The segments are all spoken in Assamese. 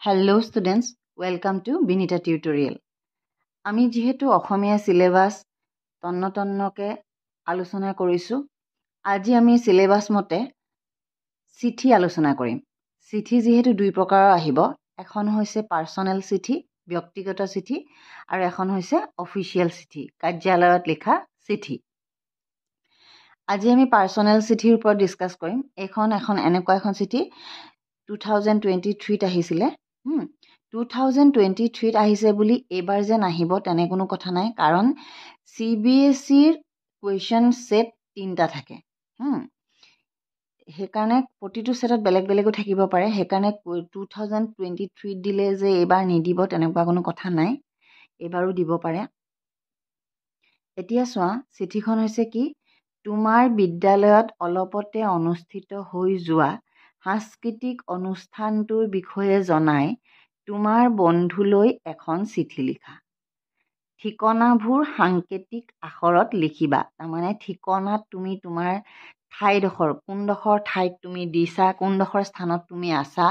Hello students, welcome to Binita Tutorial. আমি যেহেতু অসমীয়া সিলেবাস তন্নকে আলোচনা কৰিছো আজি আমি সিলেবাস মতে চিঠি আলোচনা কৰিম চিঠি যেহেতু দুই প্ৰকাৰৰ আহিব এখন হৈছে পাৰ্সোনাল চিঠি ব্যক্তিগত চিঠি আৰু এখন হৈছে অফিচিয়েল চিঠি কাৰ্যালয়ত লিখা চিঠি আজি আমি পাৰ্সোনাল চিঠিৰ ওপৰত ডিসকাস কৰিম এখন এনেকুৱা এখন চিঠি 2023 ত আহিছিলে 2023 ত আহিছে বুলি এবাৰ যে নাহিব তেনে কোনো কথা নাই কাৰণ CBSE ৰ কোৱেশ্চন সেট তিনটা থাকে হেকাৰণে প্ৰতিটো সেটত বেলেগ বেলেগো থাকিব পাৰে হেকাৰণে 2023 দিলে যে এবাৰ নিদিব তেনেকুৱা কোনো কথা নাই এবাৰো দিব পাৰে এতিয়া চোৱা চিঠিখন হৈছে কি তোমাৰ বিদ্যালয়ত অলপতে অনুষ্ঠিত হৈ যোৱা সাংস্কৃতিক অনুষ্ঠানটোৰ বিষয়ে জনাই তোমাৰ বন্ধুলৈ এখন চিঠি লিখা ঠিকনাবোৰ সাংকেতিক আখৰত লিখিবা মানে ঠিকনাত তুমি তোমাৰ ঠাইডখৰ কোনডখৰ ঠাইত তুমি দিছা কোনডখৰ স্থানত তুমি আছা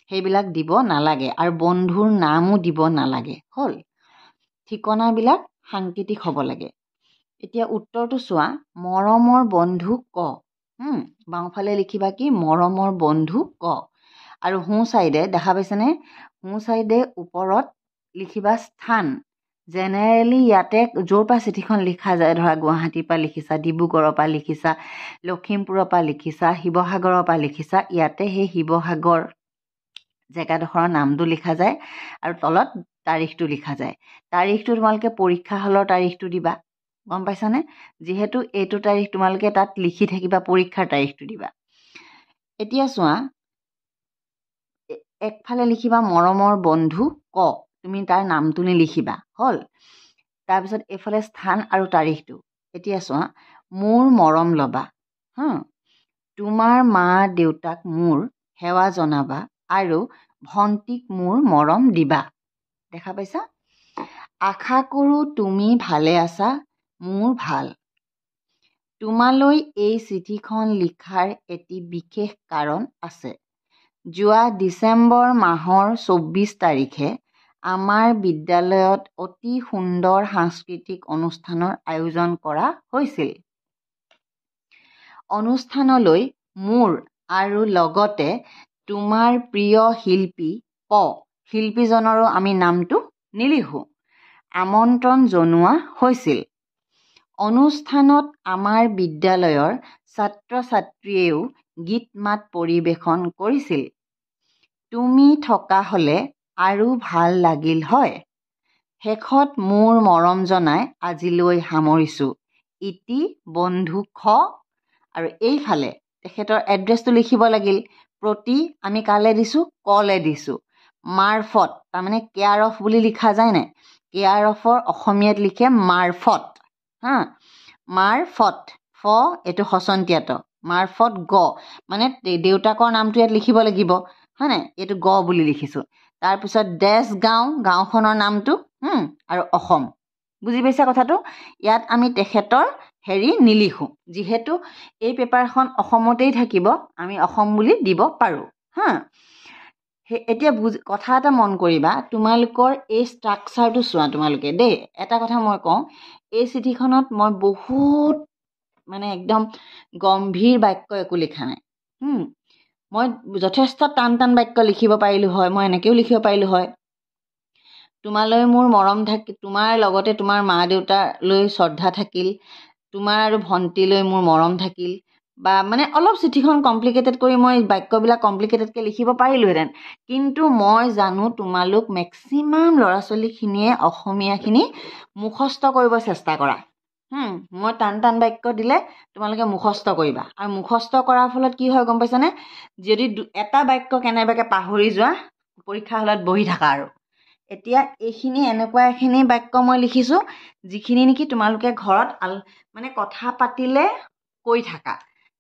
সেইবিলাক দিব নালাগে আৰু বন্ধুৰ নামও দিব নালাগে হল ঠিকনাবিলাক সাংকেতিক হ'ব লাগে এতিয়া উত্তৰটো চোৱা মৰমৰ বন্ধু ক বাওঁফালে লিখিবা কি মৰমৰ বন্ধু ক আৰু সোঁ সাইডে দেখা পাইছেনে সোঁ সাইডে ওপৰত লিখিবা স্থান জেনেৰেলি ইয়াতে য'ৰ পৰা চিঠিখন লিখা যায় ধৰা গুৱাহাটীৰ পৰা লিখিছা ডিব্ৰুগড়ৰ পৰা লিখিছা লখিমপুৰৰ পৰা লিখিছা শিৱসাগৰৰ পৰা লিখিছা ইয়াতে সেই শিৱসাগৰ জেগাডখৰৰ নামটো লিখা যায় আৰু তলত তাৰিখটো লিখা যায় তাৰিখটো তোমালোকে পৰীক্ষা হলৰ তাৰিখটো দিবা গম পাইছানে যেহেতু এইটো তাৰিখ তোমালোকে তাত লিখি থাকিবা পৰীক্ষাৰ তাৰিখটো দিবা এতিয়া চোৱা একফালে লিখিবা মৰমৰ বন্ধু ক তুমি তাৰ নামটো লিখিবা হল তাৰ পিছত এফালে স্থান আৰু তাৰিখটো এতিয়া চোৱা মোৰ মৰম লবা তোমাৰ মা দেউতাক মোৰ সেৱা জনাবা আৰু ভন্টিক মোৰ মৰম দিবা দেখা পাইছা আশা কৰো তুমি ভালে আছা মোৰ ভাল তোমালৈ এই চিঠিখন লিখাৰ এটি বিশেষ কাৰণ আছে যোৱা ডিসেম্বৰ মাহৰ 24 তাৰিখে আমাৰ বিদ্যালয়ত অতি সুন্দৰ সাংস্কৃতিক অনুষ্ঠানৰ আয়োজন কৰা হৈছিল অনুষ্ঠানলৈ মোৰ আৰু লগতে তোমাৰ প্ৰিয় শিল্পী শিল্পীজনৰো আমি নামটো নিলিখো আমন্ত্ৰণ জনোৱা হৈছিল অনুষ্ঠানত আমাৰ বিদ্যালয়ৰ ছাত্ৰ-ছাত্ৰীয়েও গীত মাত পৰিবেশন কৰিছিল তুমি থকা হলে আৰু ভাল লাগিল হয় শেষত মোৰ মৰম জনাই আজিলৈ সামৰিছো ইতি বন্ধু খ আৰু এইফালে তেখেতৰ এড্ৰেছটো লিখিব লাগিল প্ৰতি আমি কালে দিছো কলে দিছো মাৰফত তাৰমানে কেয়াৰ অফ বুলি লিখা যায় নাই কেয়াৰ অফৰ অসমীয়াত লিখে মাৰফত মাৰফত ফ এটো হসন্তিয়াত মাৰফত গ মানে দেউতাকৰ নামটো ইয়াত লিখিব লাগিব হয়নে এটো গ বুলি লিখিছো তাৰ পিছত ডেছ গাঁওখনৰ নামটো আৰু অসম বুজি পাইছা কথাটো ইয়াত আমি তেখেতৰ নিলিখো যেহেতু এই পেপাৰখন অসমতেই থাকিব আমি অসম বুলি দিব পাৰো এতিয়া কথা এটা মন কৰিবা তোমালোকৰ এই ষ্ট্ৰাকচাৰটো চোৱা তোমালোকে দেই এটা কথা মই কওঁ এই চিঠিখনত মই বহুত মানে একদম গম্ভীৰ বাক্য একো লিখা নাই মই যথেষ্ট টান বাক্য লিখিব পাৰিলো হয় মই এনেকেও লিখিব পাৰিলো হয় তোমালৈ মোৰ মৰম থাকিল তোমাৰ লগতে তোমাৰ মা দেউতালৈ শ্ৰদ্ধা থাকিল তোমাৰ আৰু ভন্টিলৈ মোৰ মৰম থাকিল বা মানে অলপ চিঠিখন কমপ্লিকেটেড কৰি মই বাক্যবিলাক কমপ্লিকেটেডকৈ লিখিব পাৰিলোহেঁতেন কিন্তু মই জানো তোমালোক মেক্সিমাম ল'ৰা ছোৱালীখিনিয়ে অসমীয়াখিনি মুখস্থ কৰিব চেষ্টা কৰা মই টান বাক্য দিলে তোমালোকে মুখস্থ কৰিবা আৰু মুখস্থ কৰাৰ ফলত কি হয় গম পাইছানে যদি এটা বাক্য কেনেবাকৈ পাহৰি যোৱা পৰীক্ষা হলত বহি থাকা আৰু এতিয়া এইখিনি এনেকুৱা এখিনি বাক্য মই লিখিছো যিখিনি নেকি তোমালোকে ঘৰত মানে কথা পাতিলে কৈ থাকা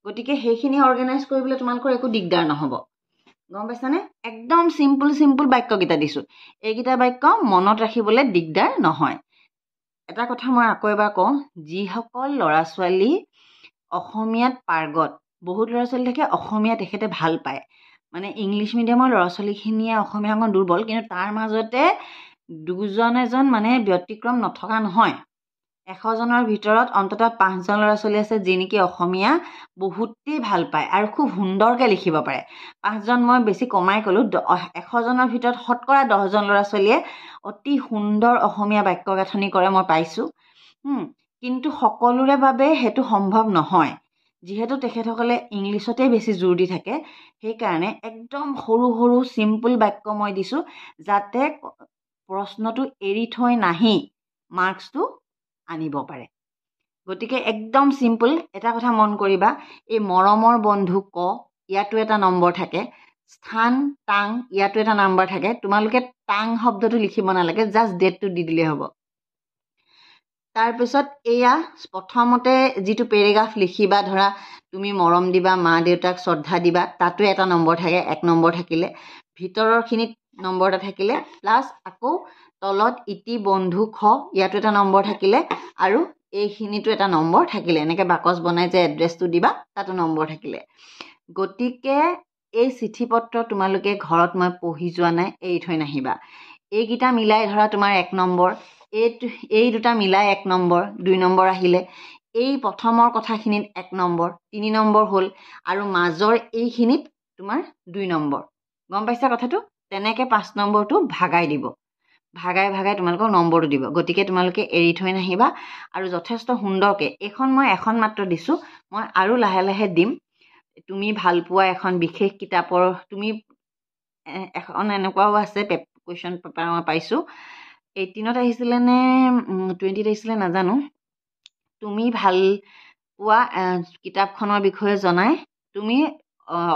গতিকে সেইখিনি অৰ্গেনাইজ কৰিবলৈ তোমালোকৰ একো দিগদাৰ নহব গম পাইছানে একদম সিম্পল বাক্যকেইটা দিছো এইকেইটা বাক্য মনত ৰাখিবলৈ দিগদাৰ নহয় এটা কথা মই আকৌ এবাৰ কওঁ যিসকল ল'ৰা ছোৱালী অসমীয়াত পাৰ্গত বহুত ল'ৰা ছোৱালী থাকে অসমীয়া তেখেতে ভাল পায় মানে ইংলিছ মিডিয়ামৰ ল'ৰা ছোৱালীখিনিয়ে অসমীয়া অকণ দুৰ্বল, কিন্তু তাৰ মাজতে দুজন এজন মানে ব্যতিক্ৰম নথকা নহয়। 100জনৰ ভিতৰত অন্ততঃ 5জন ল'ৰা ছোৱালী আছে যি নেকি অসমীয়া বহুতেই ভাল পায় আৰু খুব সুন্দৰকৈ লিখিব পাৰে। 5জন মই বেছি কমাই ক'লোঁ, 100জনৰ ভিতৰত শতকৰা 10জন ল'ৰা ছোৱালীয়ে অতি সুন্দৰ অসমীয়া বাক্য গাঁথনি কৰে মই পাইছোঁ। কিন্তু সকলোৰে বাবে সেইটো সম্ভৱ নহয়, যিহেতু তেখেতসকলে ইংলিছতে বেছি জোৰ দি থাকে। সেইকাৰণে একদম সৰু সৰু চিম্পল বাক্য মই দিছোঁ, যাতে প্ৰশ্নটো এৰি থৈ নাহি মাৰ্কছটো আনিব পাৰে। গতিকে একদম চিম্পল। এটা কথা মন কৰিবা, এই মৰমৰ বন্ধু ক, ইয়াতো এটা নম্বৰ থাকে। স্থান টাং, ইয়াতো এটা নম্বৰ থাকে। তোমালোকে টাং শব্দটো লিখিব নালাগে, জাষ্ট ডেটটো দি দিলেই হ'ব। তাৰপিছত এয়া প্ৰথমতে যিটো পেৰেগ্ৰাফ লিখিবা, ধৰা তুমি মৰম দিবা, মা দেউতাক শ্ৰদ্ধা দিবা, তাতো এটা নম্বৰ থাকে, 1 নম্বৰ থাকিলে। ভিতৰৰখিনিত নম্বৰ এটা থাকিলে, প্লাছ আকৌ তলত ইতি বন্ধু খ, ইয়াতো এটা নম্বৰ থাকিলে, আৰু এইখিনিতো এটা নম্বৰ থাকিলে। এনেকৈ বাকচ বনাই যে এড্ৰেছটো দিবা, তাতো নম্বৰ থাকিলে। গতিকে এই চিঠি পত্ৰ তোমালোকে ঘৰত মই পঢ়ি যোৱা নাই, এৰি থৈ নাহিবা। এইকেইটা মিলাই ধৰা তোমাৰ 1 নম্বৰ, এই দুটা মিলাই 1 নম্বৰ, 2 নম্বৰ আহিলে। এই প্ৰথমৰ কথাখিনিত 1 নম্বৰ, 3 নম্বৰ হ'ল, আৰু মাজৰ এইখিনিত তোমাৰ 2 নম্বৰ। গম পাইছা কথাটো? তেনেকৈ 5 নম্বৰটো ভাগাই দিব, ভাগাই তোমালোকক নম্বৰটো দিব। গতিকে তোমালোকে এৰি থৈ নাহিবা আৰু যথেষ্ট সুন্দৰকৈ। এইখন মই এখন মাত্ৰ দিছোঁ, মই আৰু লাহে লাহে দিম। তুমি ভাল পোৱা এখন বিশেষ কিতাপৰ, তুমি এখন এনেকুৱাও আছে কুৱেশ্যন পেপাৰ মই পাইছোঁ, 18ত আহিছিলে নে 20ত আহিছিলে নাজানো। তুমি ভাল পোৱা কিতাপখনৰ বিষয়ে জনাই, তুমি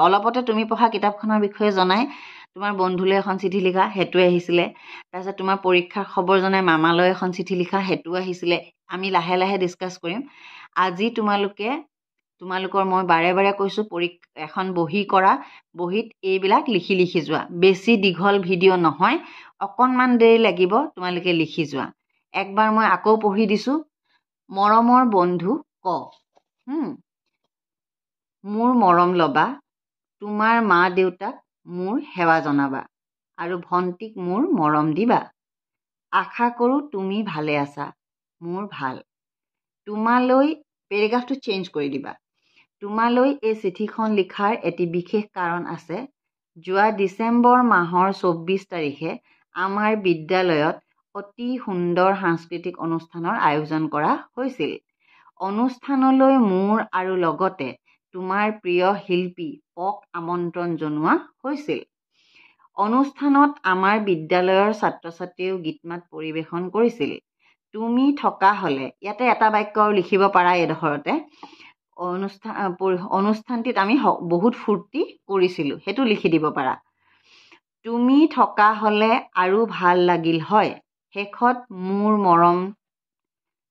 অলপতে তুমি পঢ়া কিতাপখনৰ বিষয়ে জনাই তোমাৰ বন্ধুলৈ এখন চিঠি লিখা, সেইটোৱে আহিছিলে। তাৰপিছত তোমাৰ পৰীক্ষাৰ খবৰ জনাই মামালৈ এখন চিঠি লিখা, সেইটোও আহিছিলে। আমি লাহে লাহে ডিছকাছ কৰিম। আজি তোমালোকৰ মই বাৰে বাৰে কৈছোঁ, এখন বহী কৰা, বহীত এইবিলাক লিখি যোৱা। বেছি দীঘল ভিডিঅ' নহয়, অকণমান দেৰি লাগিব, তোমালোকে লিখি যোৱা। একবাৰ মই আকৌ পঢ়ি দিছোঁ। মৰমৰ বন্ধু ক, মোৰ মৰম ল'বা, তোমাৰ মা দেউতাক মোৰ সেৱা জনাবা, আৰু ভণ্টিক মোৰ মৰম দিবা। আশা কৰোঁ তুমি ভালে আছা, মোৰ ভাল। তোমালৈ, পেৰেগ্ৰাফটো চেঞ্জ কৰি দিবা। তোমালৈ এই চিঠিখন লিখাৰ এটি বিশেষ কাৰণ আছে। যোৱা ডিচেম্বৰ মাহৰ 24 তাৰিখে আমাৰ বিদ্যালয়ত অতি সুন্দৰ সাংস্কৃতিক অনুষ্ঠানৰ আয়োজন কৰা হৈছিল। অনুষ্ঠানলৈ মোৰ আৰু লগতে তোমাৰ প্ৰিয় শিল্পী পক আমন্ত্ৰণ জনোৱা হৈছিল। অনুষ্ঠানত আমাৰ বিদ্যালয়ৰ ছাত্ৰ ছাত্ৰীয়েও গীত মাত পৰিৱেশন কৰিছিল। তুমি থকা হ'লে, ইয়াতে এটা বাক্য লিখিব পাৰা এইডোখৰতে, অনুষ্ঠানটিত আমি বহুত ফূৰ্তি কৰিছিলোঁ, সেইটো লিখি দিব পাৰা। তুমি থকা হ'লে আৰু ভাল লাগিল হয়। শেষত মোৰ মৰম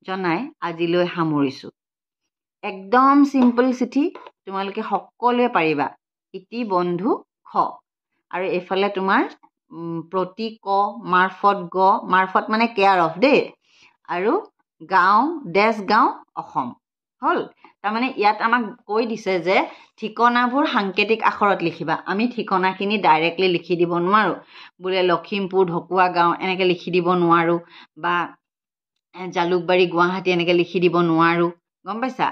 জনাই আজিলৈ সামৰিছোঁ। একদম চিম্পল চিঠি, তোমালোকে সকলোৱে পাৰিবা। ইতি বন্ধু খ, আৰু এইফালে তোমাৰ প্ৰতি ক, মাৰফত গ, মাৰফত মানে কেয়াৰ অফ দেই, আৰু গাঁও, গাঁও অসম। হ'ল। তাৰমানে ইয়াত আমাক কৈ দিছে যে ঠিকনাবোৰ সাংকেতিক আখৰত লিখিবা। আমি ঠিকনাখিনি ডাইৰেক্টলি লিখি দিব নোৱাৰোঁ, বোলে লখিমপুৰ ঢকুৱা গাঁও এনেকৈ লিখি দিব নোৱাৰোঁ, বা জালুকবাৰী গুৱাহাটী এনেকৈ লিখি দিব নোৱাৰোঁ। গম পাইছা?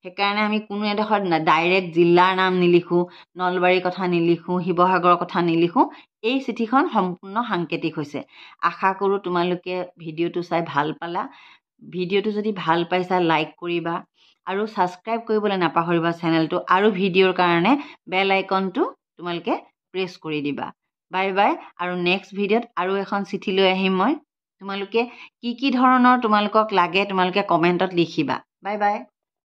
সেইকাৰণে আমি কোনো এডোখৰত ডাইৰেক্ট জিলাৰ নাম নিলিখোঁ, নলবাৰীৰ কথা নিলিখোঁ, শিৱসাগৰৰ কথা নিলিখোঁ। এই চিঠিখন সম্পূৰ্ণ সাংকেতিক হৈছে। আশা কৰোঁ তোমালোকে ভিডিঅ'টো চাই ভাল পালা। ভিডিঅ'টো যদি ভাল পাইছা, লাইক কৰিবা আৰু ছাবস্ক্ৰাইব কৰিবলৈ নাপাহৰিবা চেনেলটো, আৰু ভিডিঅ'ৰ কাৰণে বেল আইকনটো তোমালোকে প্ৰেছ কৰি দিবা। Bye bye. আৰু নেক্সট ভিডিঅ'ত আৰু এখন চিঠি লৈ আহিম মই। তোমালোকে কি ধৰণৰ তোমালোকক লাগে তোমালোকে কমেণ্টত লিখিবা। Bye bye.